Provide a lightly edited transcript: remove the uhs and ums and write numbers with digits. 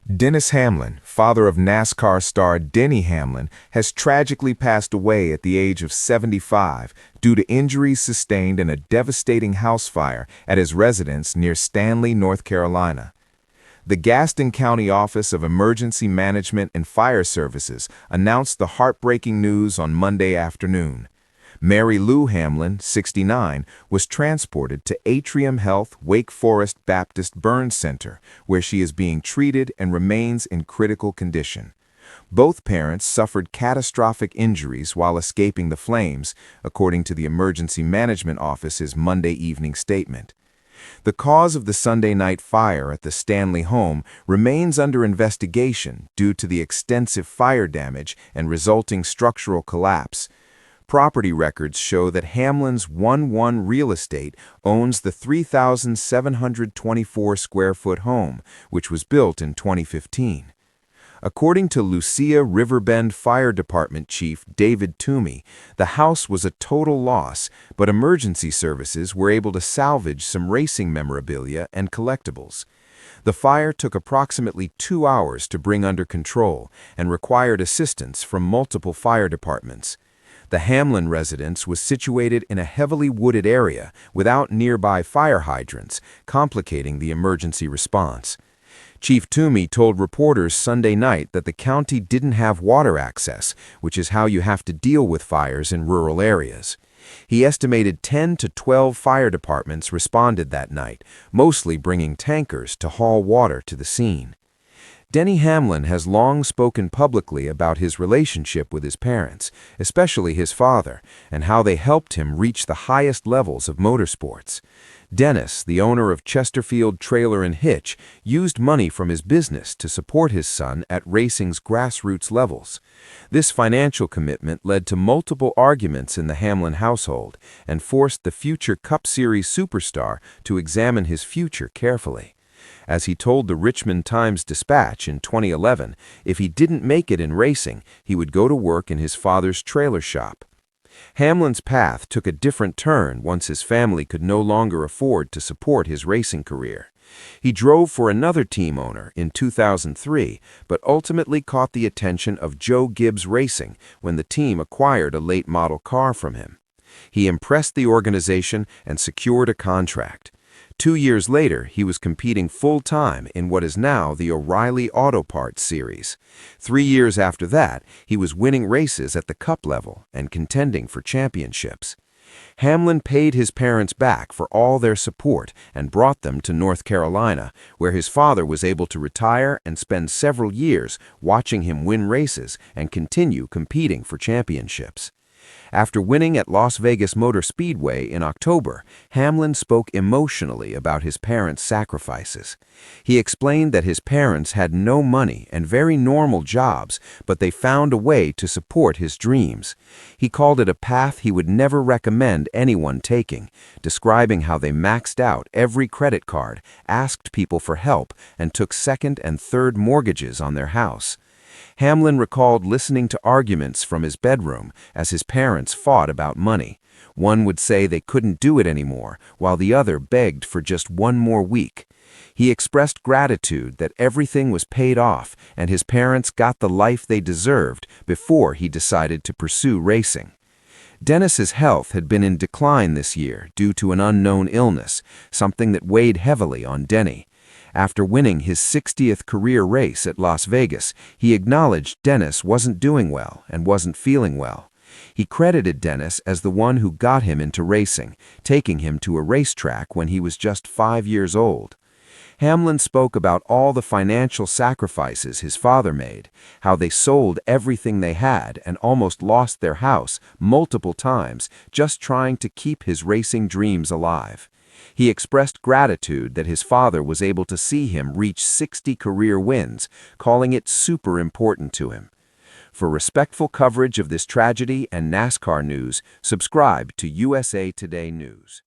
Dennis Hamlin, father of NASCAR star Denny Hamlin, has tragically passed away at the age of 75 due to injuries sustained in a devastating house fire at his residence near Stanley, North Carolina. The Gaston County Office of Emergency Management and Fire Services announced the heartbreaking news on Monday afternoon. Mary Lou Hamlin, 69, was transported to Atrium Wake Forest Baptist Burn Center, where she is being treated and remains in critical condition. Both parents suffered catastrophic injuries while escaping the flames, according to the Emergency Management Office's Monday evening statement. The cause of the Sunday night fire at the Stanley home remains under investigation due to the extensive fire damage and resulting structural collapse. Property records show that Hamlin's 1-1 Real Estate owns the 3,724-square-foot home, which was built in 2015. According to Lucia Riverbend Fire Department Chief David Toomey, the house was a total loss, but emergency services were able to salvage some racing memorabilia and collectibles. The fire took approximately 2 hours to bring under control and required assistance from multiple fire departments. The Hamlin residence was situated in a heavily wooded area without nearby fire hydrants, complicating the emergency response. Chief Toomey told reporters Sunday night that the county didn't have water access, which is how you have to deal with fires in rural areas. He estimated 10 to 12 fire departments responded that night, mostly bringing tankers to haul water to the scene. Denny Hamlin has long spoken publicly about his relationship with his parents, especially his father, and how they helped him reach the highest levels of motorsports. Dennis, the owner of Chesterfield Trailer and Hitch, used money from his business to support his son at racing's grassroots levels. This financial commitment led to multiple arguments in the Hamlin household and forced the future Cup Series superstar to examine his future carefully. As he told the Richmond Times-Dispatch in 2011, if he didn't make it in racing, he would go to work in his father's trailer shop. Hamlin's path took a different turn once his family could no longer afford to support his racing career. He drove for another team owner in 2003, but ultimately caught the attention of Gibbs Racing when the team acquired a late model car from him. He impressed the organization and secured a contract. 2 years later, he was competing full-time in what is now the O'Reilly Auto Parts Series. 3 years after that, he was winning races at the Cup level and contending for championships. Hamlin paid his parents back for all their support and brought them to North Carolina, where his father was able to retire and spend several years watching him win races and continue competing for championships. After winning at Las Vegas Motor Speedway in October, Hamlin spoke emotionally about his parents' sacrifices. He explained that his parents had no money and very normal jobs, but they found a way to support his dreams. He called it a path he would never recommend anyone taking, describing how they maxed out every credit card, asked people for help, and took second and third mortgages on their house. Hamlin recalled listening to arguments from his bedroom as his parents fought about money. One would say they couldn't do it anymore, while the other begged for just one more week. He expressed gratitude that everything was paid off and his parents got the life they deserved before he decided to pursue racing. Dennis's health had been in decline this year due to an unknown illness, something that weighed heavily on Denny. After winning his 60th career race at Las Vegas, he acknowledged Dennis wasn't doing well and wasn't feeling well. He credited Dennis as the one who got him into racing, taking him to a racetrack when he was just 5 years old. Hamlin spoke about all the financial sacrifices his father made, how they sold everything they had and almost lost their house multiple times just trying to keep his racing dreams alive. He expressed gratitude that his father was able to see him reach 60 career wins, calling it super important to him. For respectful coverage of this tragedy and NASCAR news, subscribe to USA Today News.